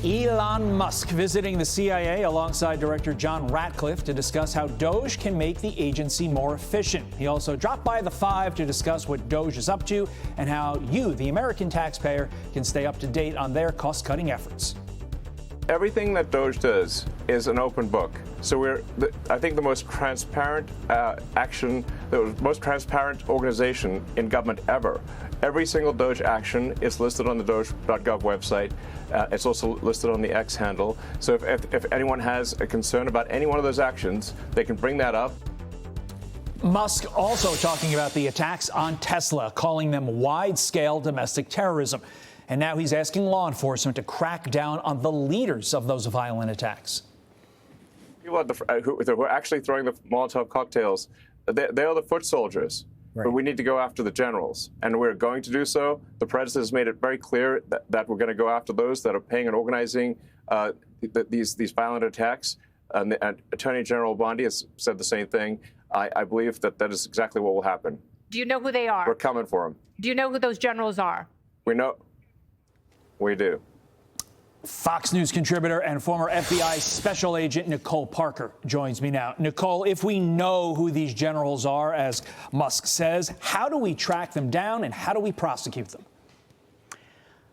Elon Musk visiting the CIA alongside Director John Ratcliffe to discuss how DOGE can make the agency more efficient. He also dropped by the Five to discuss what DOGE is up to and how you, the American taxpayer, can stay up to date on their cost-cutting efforts. Everything that DOGE does is an open book. So I think the most transparent the most transparent organization in government ever. Every single DOGE action is listed on the doge.gov website. It's also listed on the X handle. So if anyone has a concern about any one of those actions, they can bring that up. Musk also talking about the attacks on Tesla, calling them wide-scale domestic terrorism. And now he's asking law enforcement to crack down on the leaders of those violent attacks. People who are actually throwing the Molotov cocktails, they are the foot soldiers. Right. But we need to go after the generals, and we're going to do so. The president has made it very clear that we're going to go after those that are paying and organizing these violent attacks. And Attorney General Bondi has said the same thing. I believe that is exactly what will happen. Do you know who they are? We're coming for them. Do you know who those generals are? We know. We do. Fox News contributor and former FBI special agent Nicole Parker joins me now. Nicole, if we know who these generals are, as Musk says, how do we track them down and how do we prosecute them?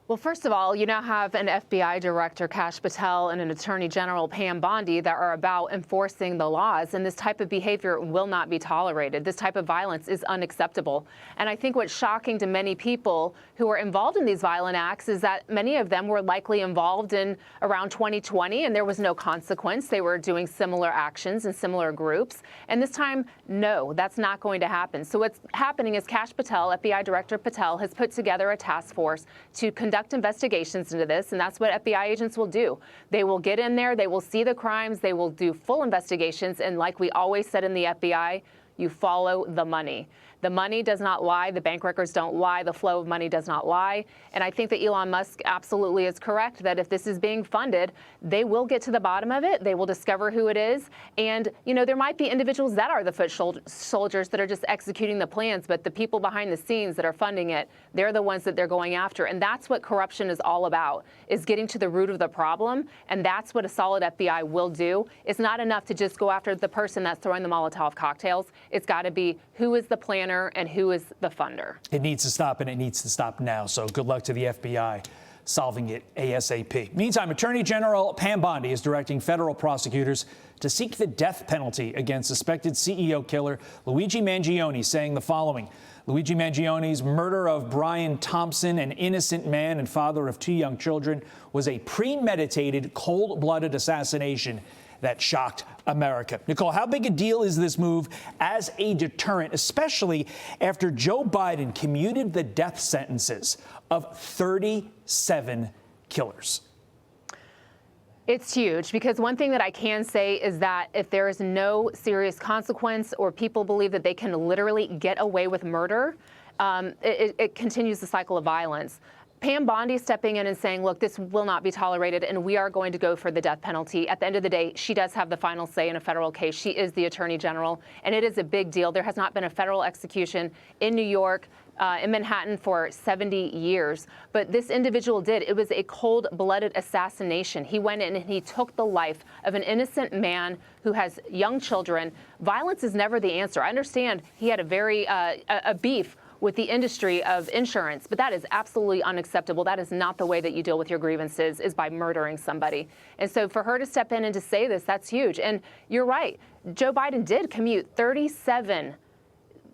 Well, first of all, you now have an FBI director, Kash Patel, and an attorney general, Pam Bondi, that are about enforcing the laws. And this type of behavior will not be tolerated. This type of violence is unacceptable. And I think what's shocking to many people who are involved in these violent acts is that many of them were likely involved in around 2020, and there was no consequence. They were doing similar actions in similar groups. And this time, no, that's not going to happen. So what's happening is Kash Patel, FBI Director Patel, has put together a task force to conduct investigations into this, and that's what FBI agents will do. They will get in there, they will see the crimes, they will do full investigations, and like we always said in the FBI, you follow the money. The money does not lie. The bank records don't lie. The flow of money does not lie. And I think that Elon Musk absolutely is correct that if this is being funded, they will get to the bottom of it. They will discover who it is. And, you know, there might be individuals that are the foot soldiers that are just executing the plans, but the people behind the scenes that are funding it, they're the ones that they're going after. And that's what corruption is all about, is getting to the root of the problem. And that's what a solid FBI will do. It's not enough to just go after the person that's throwing the Molotov cocktails. It's got to be who is the planner and who is the funder. It needs to stop, and it needs to stop now. So good luck to the FBI solving it ASAP. Meantime, Attorney General Pam Bondi is directing federal prosecutors to seek the death penalty against suspected CEO killer Luigi Mangione, saying the following. Luigi Mangione's murder of Brian Thompson, an innocent man and father of 2 young children, was a premeditated, cold-blooded assassination that shocked America. Nicole, how big a deal is this move as a deterrent, especially after Joe Biden commuted the death sentences of 37 killers? It's huge, because one thing that I can say is that if there is no serious consequence or people believe that they can literally get away with murder, it continues the cycle of violence. Pam Bondi stepping in and saying, look, this will not be tolerated, and we are going to go for the death penalty. At the end of the day, she does have the final say in a federal case. She is the attorney general, and it is a big deal. There has not been a federal execution in New York, in Manhattan for 70 years. But this individual did. It was a cold-blooded assassination. He went in and he took the life of an innocent man who has young children. Violence is never the answer. I understand he had a beef with the industry of insurance, but that is absolutely unacceptable. That is not the way that you deal with your grievances, is by murdering somebody. And so for her to step in and to say this, that's huge. And you're right, Joe Biden did commute 37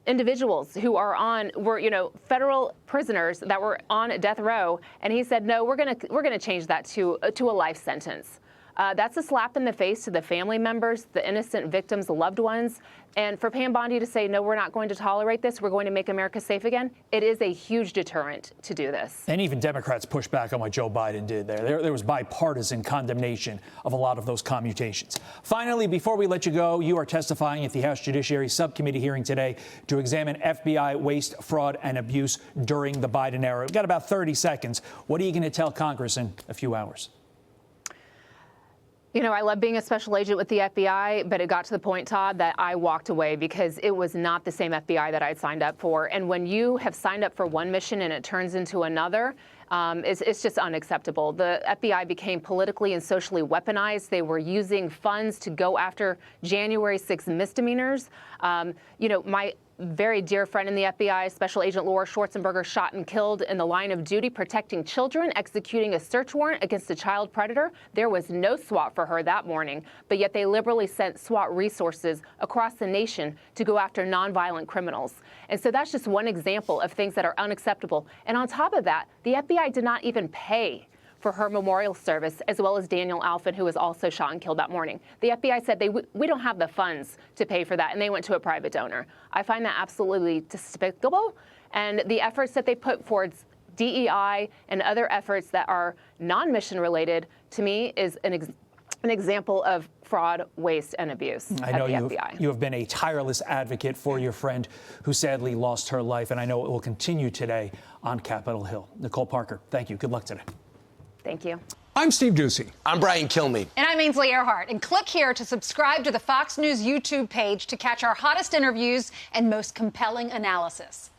individuals who were federal prisoners that were on death row, and he said, no, we're gonna change that to a life sentence. That's a slap in the face to the family members, the innocent victims, the loved ones. And for Pam Bondi to say, no, we're not going to tolerate this, we're going to make America safe again, it is a huge deterrent to do this. And even Democrats pushed back on what Joe Biden did there. There was bipartisan condemnation of a lot of those commutations. Finally, before we let you go, you are testifying at the House Judiciary Subcommittee hearing today to examine FBI waste, fraud, and abuse during the Biden era. We've got about 30 seconds. What are you going to tell Congress in a few hours? You know, I love being a special agent with the FBI, but it got to the point, Todd, that I walked away because it was not the same FBI that I'd signed up for. And when you have signed up for one mission and it turns into another, it's just unacceptable. The FBI became politically and socially weaponized. They were using funds to go after January 6th misdemeanors. You know, my very dear friend in the FBI, Special Agent Laura Schwarzenberger, shot and killed in the line of duty protecting children, executing a search warrant against a child predator. There was no SWAT for her that morning, but yet they liberally sent SWAT resources across the nation to go after nonviolent criminals. And so that's just one example of things that are unacceptable. And on top of that, the FBI did not even pay for her memorial service, as well as Daniel Alfin, who was also shot and killed that morning. The FBI said we don't have the funds to pay for that, and they went to a private donor. I find that absolutely despicable, and the efforts that they put towards DEI and other efforts that are non-mission related, to me, is an example of fraud, waste, and abuse I know you have been a tireless advocate for your friend who sadly lost her life, and I know it will continue today on Capitol Hill. Nicole Parker, thank you. Good luck today. Thank you. I'm Steve Ducey. I'm Brian Kilmeade. And I'm Ainsley Earhart. And click here to subscribe to the Fox News YouTube page to catch our hottest interviews and most compelling analysis.